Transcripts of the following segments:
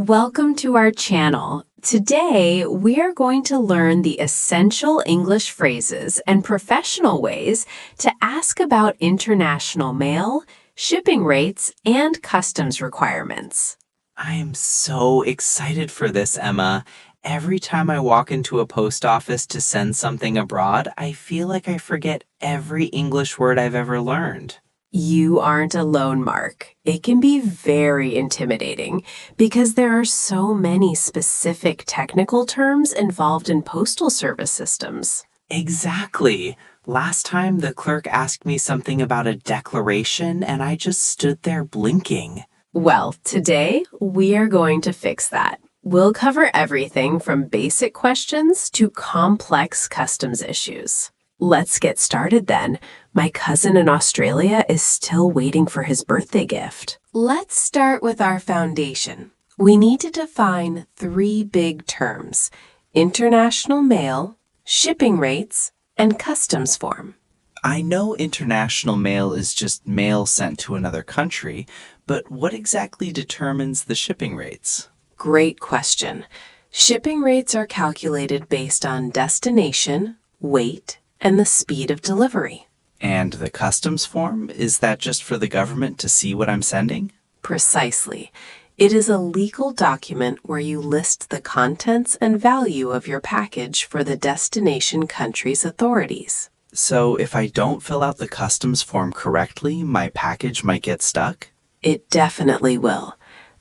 Welcome to our channel. Today, we are going to learn the essential English phrases and professional ways to ask about international mail, shipping rates, and customs requirements. I am so excited for this, Emma. Every time I walk into a post office to send something abroad, I feel like I forget every English word I've ever learned. You aren't alone, Mark. It can be very intimidating because there are so many specific technical terms involved in postal service systems. Exactly. Last time the clerk asked me something about a declaration and I just stood there blinking. Well, today we are going to fix that. We'll cover everything from basic questions to complex customs issues. Let's get started then. My cousin in Australia is still waiting for his birthday gift. Let's start with our foundation. We need to define three big terms: international mail, shipping rates, and customs form. I know international mail is just mail sent to another country, but what exactly determines the shipping rates? Great question. Shipping rates are calculated based on destination, weight, and the speed of delivery. And the customs form, is that just for the government to see what I'm sending? Precisely. It is a legal document where you list the contents and value of your package for the destination country's authorities. So if I don't fill out the customs form correctly, my package might get stuck? It definitely will.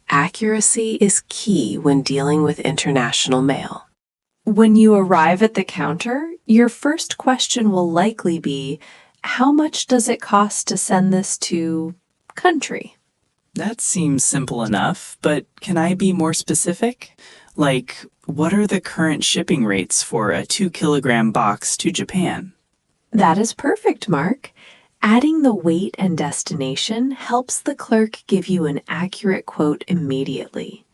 Accuracy is key when dealing with international mail. When you arrive at the counter, your first question will likely be, how much does it cost to send this to country? That seems simple enough, but can I be more specific? Like, what are the current shipping rates for a 2-kilogram box to Japan? That is perfect, Mark. Adding the weight and destination helps the clerk give you an accurate quote immediately.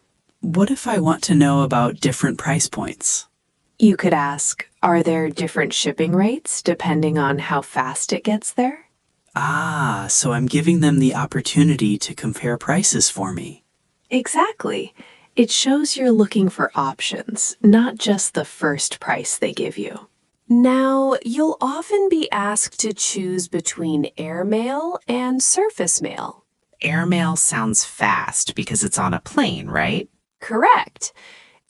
What if I want to know about different price points? You could ask, are there different shipping rates depending on how fast it gets there? Ah, so I'm giving them the opportunity to compare prices for me. Exactly. It shows you're looking for options, not just the first price they give you. Now, you'll often be asked to choose between airmail and surface mail. Airmail sounds fast because it's on a plane, right? Correct.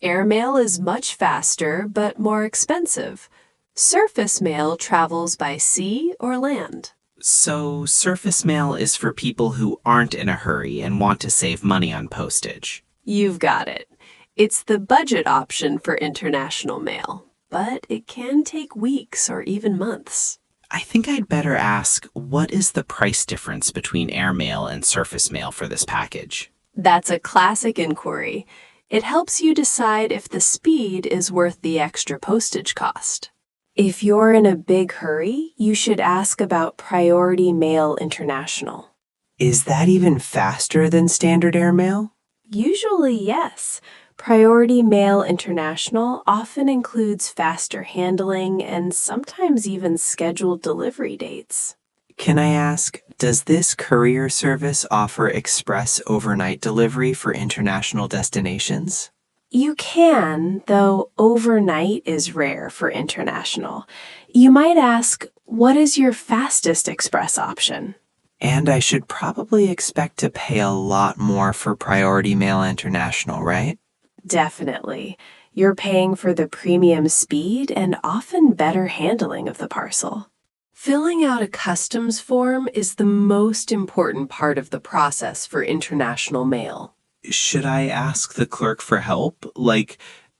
Airmail is much faster but more expensive. Surface mail travels by sea or land. So surface mail is for people who aren't in a hurry and want to save money on postage. You've got it. It's the budget option for international mail, but it can take weeks or even months. I think I'd better ask, what is the price difference between airmail and surface mail for this package? That's a classic inquiry. It helps you decide if the speed is worth the extra postage cost. If you're in a big hurry, you should ask about Priority Mail International. Is that even faster than standard airmail? Usually, yes. Priority Mail International often includes faster handling and sometimes even scheduled delivery dates. Can I ask, does this courier service offer express overnight delivery for international destinations? You can, though overnight is rare for international. You might ask, what is your fastest express option? And I should probably expect to pay a lot more for Priority Mail International, right? Definitely. You're paying for the premium speed and often better handling of the parcel. Filling out a customs form is the most important part of the process for international mail. Should I ask the clerk for help? Like,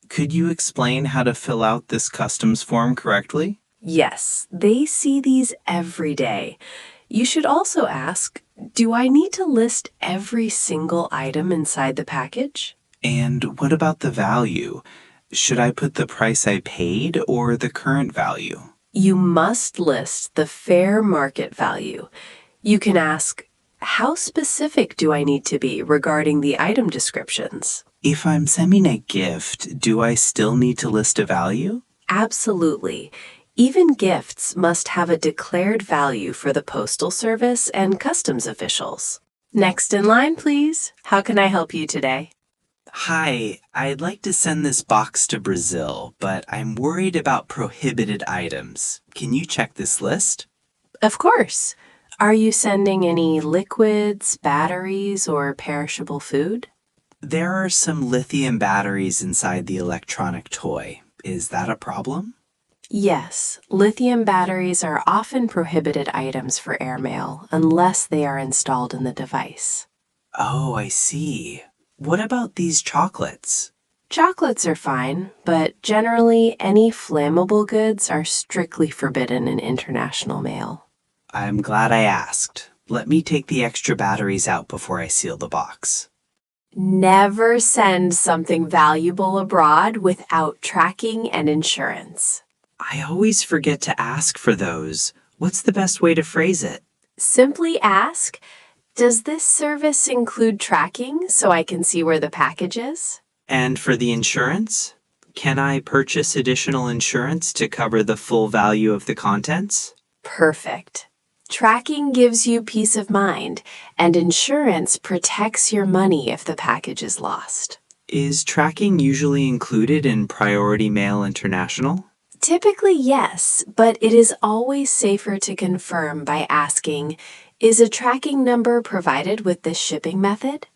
could you explain how to fill out this customs form correctly? Yes, they see these every day. You should also ask, do I need to list every single item inside the package? And what about the value? Should I put the price I paid or the current value? You must list the fair market value. You can ask, how specific do I need to be regarding the item descriptions? If I'm sending a gift, do I still need to list a value? Absolutely. Even gifts must have a declared value for the Postal Service and customs officials. Next in line, please. How can I help you today? Hi, I'd like to send this box to Brazil, but I'm worried about prohibited items. Can you check this list? Of course. Are you sending any liquids, batteries, or perishable food? There are some lithium batteries inside the electronic toy. Is that a problem? Yes, lithium batteries are often prohibited items for airmail unless they are installed in the device. Oh, I see. What about these chocolates? Chocolates are fine, but generally any flammable goods are strictly forbidden in international mail. I'm glad I asked. Let me take the extra batteries out before I seal the box. Never send something valuable abroad without tracking and insurance. I always forget to ask for those. What's the best way to phrase it? Simply ask, does this service include tracking so I can see where the package is? And for the insurance? Can I purchase additional insurance to cover the full value of the contents? Perfect. Tracking gives you peace of mind, and insurance protects your money if the package is lost. Is tracking usually included in Priority Mail International? Typically, yes, but it is always safer to confirm by asking, is a tracking number provided with this shipping method?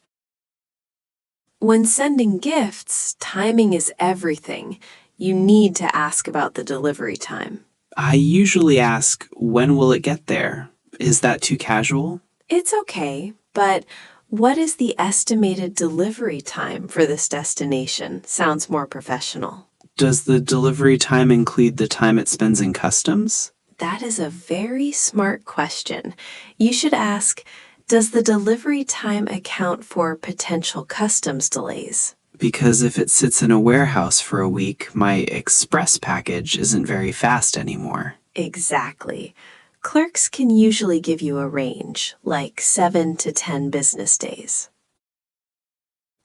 When sending gifts, timing is everything. You need to ask about the delivery time. I usually ask, when will it get there? Is that too casual? It's okay, but what is the estimated delivery time for this destination? Sounds more professional. Does the delivery time include the time it spends in customs? That is a very smart question. You should ask, does the delivery time account for potential customs delays? Because if it sits in a warehouse for a week, my express package isn't very fast anymore. Exactly. Clerks can usually give you a range, like 7 to 10 business days.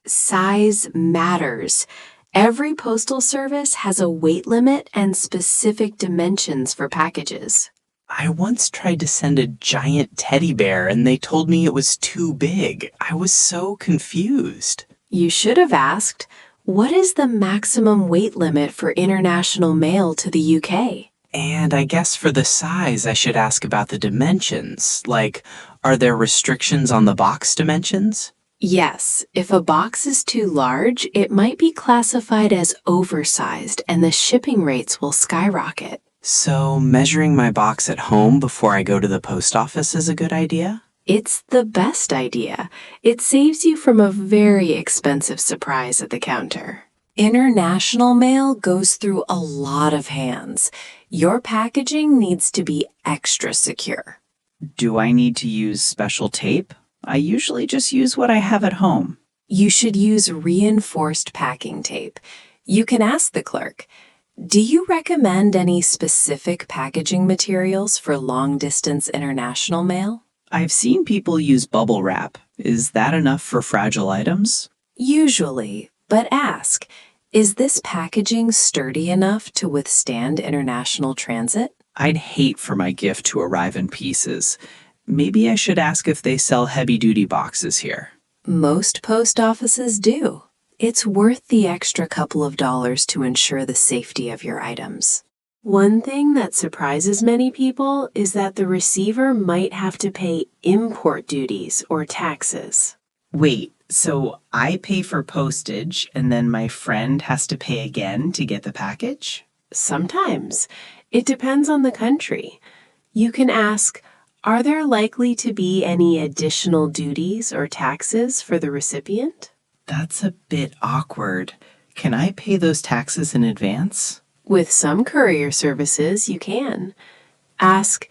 Size matters. Every postal service has a weight limit and specific dimensions for packages. I once tried to send a giant teddy bear and they told me it was too big. I was so confused. You should have asked, what is the maximum weight limit for international mail to the UK? And I guess for the size, I should ask about the dimensions. Like, are there restrictions on the box dimensions? Yes, if a box is too large, it might be classified as oversized and the shipping rates will skyrocket. So, measuring my box at home before I go to the post office is a good idea? It's the best idea. It saves you from a very expensive surprise at the counter. International mail goes through a lot of hands. Your packaging needs to be extra secure. Do I need to use special tape? I usually just use what I have at home. You should use reinforced packing tape. You can ask the clerk, do you recommend any specific packaging materials for long-distance international mail? I've seen people use bubble wrap. Is that enough for fragile items? Usually, but ask, is this packaging sturdy enough to withstand international transit? I'd hate for my gift to arrive in pieces. Maybe I should ask if they sell heavy-duty boxes here. Most post offices do. It's worth the extra couple of dollars to ensure the safety of your items. One thing that surprises many people is that the receiver might have to pay import duties or taxes. Wait, so I pay for postage and then my friend has to pay again to get the package? Sometimes. It depends on the country. You can ask, are there likely to be any additional duties or taxes for the recipient? That's a bit awkward. Can I pay those taxes in advance? With some courier services, you can. Ask,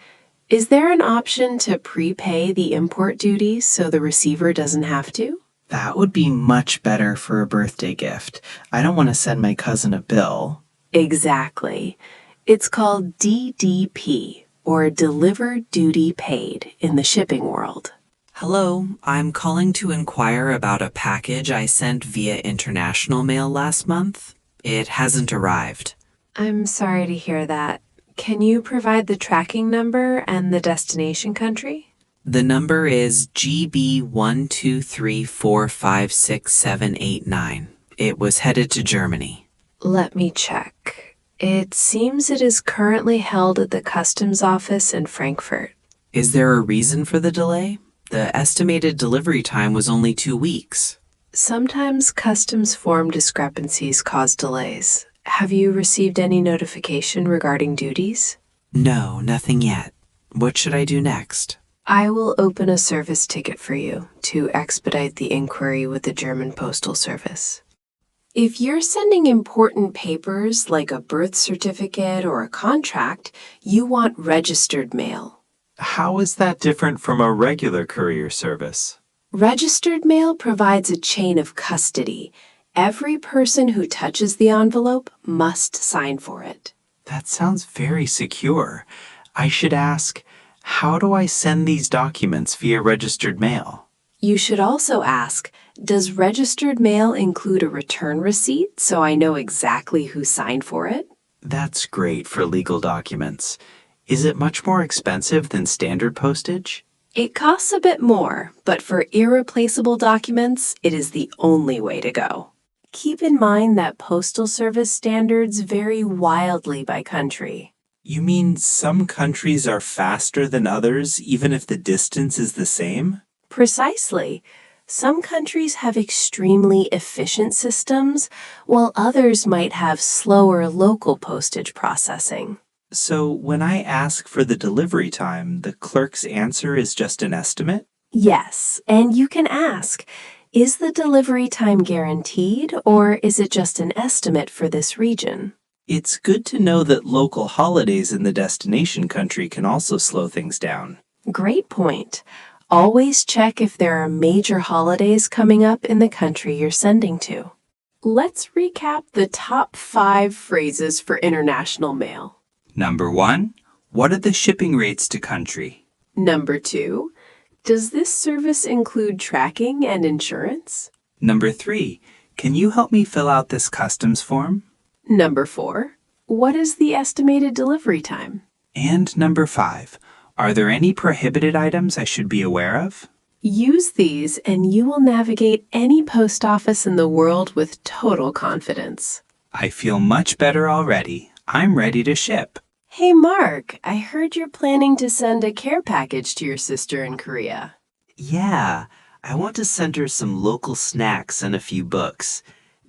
is there an option to prepay the import duties so the receiver doesn't have to? That would be much better for a birthday gift. I don't want to send my cousin a bill. Exactly. It's called DDP, or Delivered Duty Paid, in the shipping world. Hello, I'm calling to inquire about a package I sent via international mail last month. It hasn't arrived. I'm sorry to hear that. Can you provide the tracking number and the destination country? The number is GB123456789. It was headed to Germany. Let me check. It seems it is currently held at the customs office in Frankfurt. Is there a reason for the delay? The estimated delivery time was only 2 weeks. Sometimes customs form discrepancies cause delays. Have you received any notification regarding duties? No, nothing yet. What should I do next? I will open a service ticket for you to expedite the inquiry with the German Postal Service. If you're sending important papers like a birth certificate or a contract, you want registered mail. How is that different from a regular courier service? Registered mail provides a chain of custody. Every person who touches the envelope must sign for it. That sounds very secure. I should ask, how do I send these documents via registered mail? You should also ask, does registered mail include a return receipt so I know exactly who signed for it? That's great for legal documents. Is it much more expensive than standard postage? It costs a bit more, but for irreplaceable documents, it is the only way to go. Keep in mind that postal service standards vary wildly by country. You mean some countries are faster than others even if the distance is the same? Precisely. Some countries have extremely efficient systems, while others might have slower local postage processing. So when I ask for the delivery time, the clerk's answer is just an estimate? Yes, and you can ask, is the delivery time guaranteed, or is it just an estimate for this region? It's good to know that local holidays in the destination country can also slow things down. Great point. Always check if there are major holidays coming up in the country you're sending to. Let's recap the top 5 phrases for international mail. Number 1, what are the shipping rates to country? Number 2, does this service include tracking and insurance? Number 3, can you help me fill out this customs form? Number 4, what is the estimated delivery time? And number 5, are there any prohibited items I should be aware of? Use these and you will navigate any post office in the world with total confidence. I feel much better already. I'm ready to ship. Hey Mark, I heard you're planning to send a care package to your sister in Korea. Yeah, I want to send her some local snacks and a few books.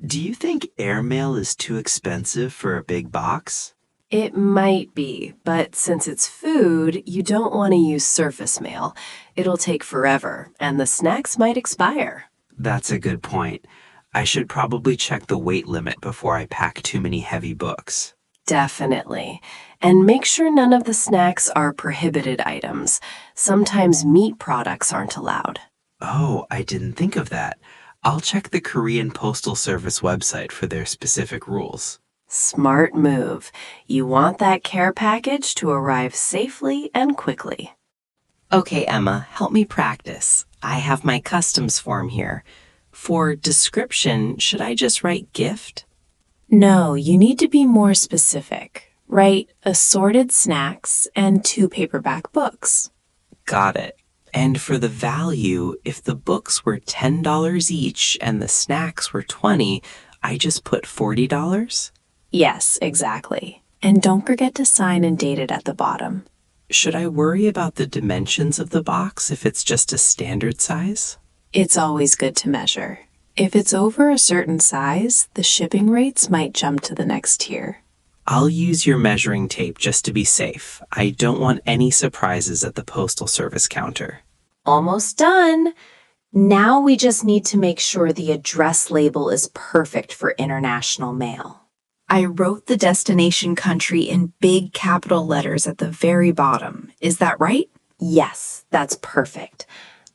Do you think airmail is too expensive for a big box? It might be, but since it's food, you don't want to use surface mail. It'll take forever, and the snacks might expire. That's a good point. I should probably check the weight limit before I pack too many heavy books. Definitely. And make sure none of the snacks are prohibited items. Sometimes meat products aren't allowed. Oh, I didn't think of that. I'll check the Korean Postal Service website for their specific rules. Smart move. You want that care package to arrive safely and quickly. Okay, Emma, help me practice. I have my customs form here. For description, should I just write gift? No, you need to be more specific. Write assorted snacks and 2 paperback books. Got it. And for the value, if the books were $10 each and the snacks were $20, I just put $40? Yes, exactly. And don't forget to sign and date it at the bottom. Should I worry about the dimensions of the box if it's just a standard size? It's always good to measure. If it's over a certain size, the shipping rates might jump to the next tier. I'll use your measuring tape just to be safe. I don't want any surprises at the Postal Service counter. Almost done. Now we just need to make sure the address label is perfect for international mail. I wrote the destination country in big capital letters at the very bottom. Is that right? Yes, that's perfect.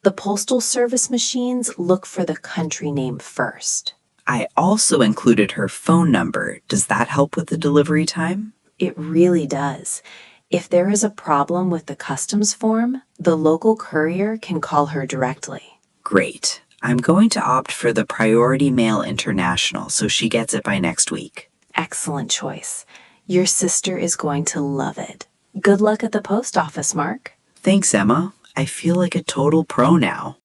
The Postal Service machines look for the country name first. I also included her phone number. Does that help with the delivery time? It really does. If there is a problem with the customs form, the local courier can call her directly. Great. I'm going to opt for the Priority Mail International so she gets it by next week. Excellent choice. Your sister is going to love it. Good luck at the post office, Mark. Thanks, Emma. I feel like a total pro now.